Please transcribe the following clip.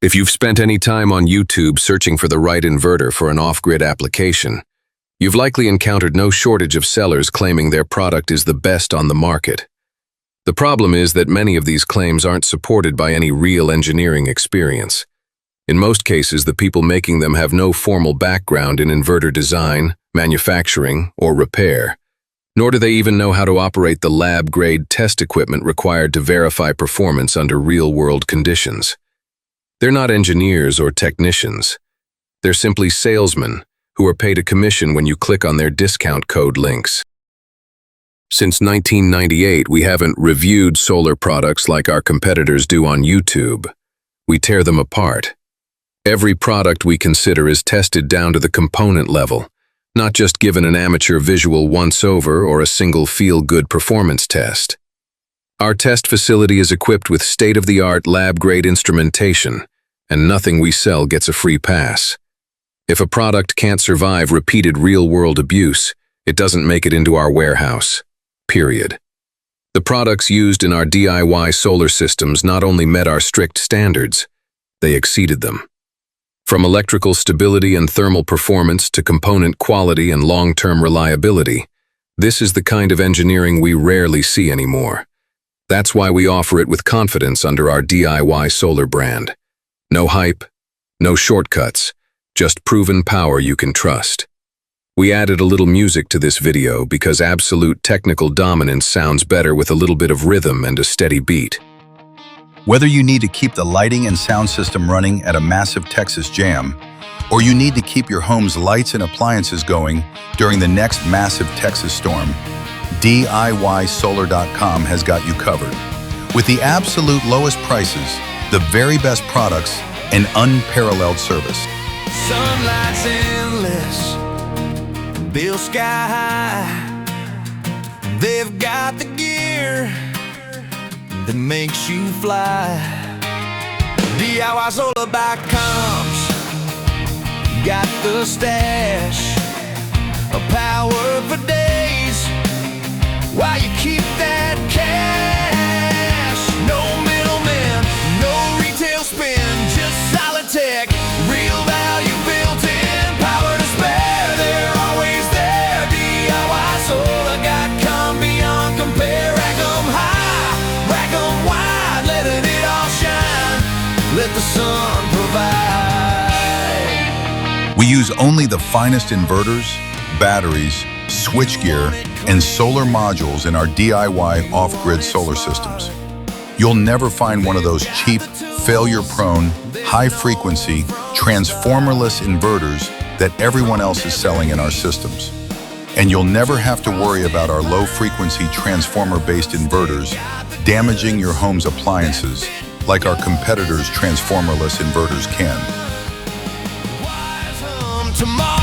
If you've spent any time on YouTube searching for the right inverter for an off-grid application, you've likely encountered no shortage of sellers claiming their product is the best on the market. The problem is that many of these claims aren't supported by any real engineering experience. In most cases, the people making them have no formal background in inverter design, manufacturing, or repair, nor do they even know how to operate the lab-grade test equipment required to verify performance under real-world conditions. They're not engineers or technicians. They're simply salesmen who are paid a commission when you click on their discount code links. Since 1998, we haven't reviewed solar products like our competitors do on YouTube. We tear them apart. Every product we consider is tested down to the component level, not just given an amateur visual once-over or a single feel-good performance test. Our test facility is equipped with state-of-the-art lab-grade instrumentation, and nothing we sell gets a free pass. If a product can't survive repeated real-world abuse, it doesn't make it into our warehouse. Period. The products used in our DIYsolar systems not only met our strict standards, they exceeded them. From electrical stability and thermal performance to component quality and long-term reliability, this is the kind of engineering we rarely see anymore. That's why we offer it with confidence under our DIYsolar brand. No hype, no shortcuts, just proven power you can trust. We added a little music to this video because absolute technical dominance sounds better with a little bit of rhythm and a steady beat. Whether you need to keep the lighting and sound system running at a massive Texas jam, or you need to keep your home's lights and appliances going during the next massive Texas storm, DIYsolar.com has got you covered. With the absolute lowest prices, the very best products, and unparalleled service. Sunlight's endless, bill sky high. They've got the gear that makes you fly. DIYsolar.com's got the stash of power for days while you keep that cash. No middleman, no retail spin, just solid tech, real value built in, power to spare, they're always there. DIYsolar.com, beyond compare. Rack 'em high, rack 'em wide, letting it all shine, let the sun provide. We use only the finest inverters, batteries, switchgear, and solar modules in our DIY off-grid solar systems. You'll never find one of those cheap, failure-prone, high-frequency, transformerless inverters that everyone else is selling in our systems. And you'll never have to worry about our low-frequency transformer-based inverters damaging your home's appliances like our competitors' transformerless inverters can. Tomorrow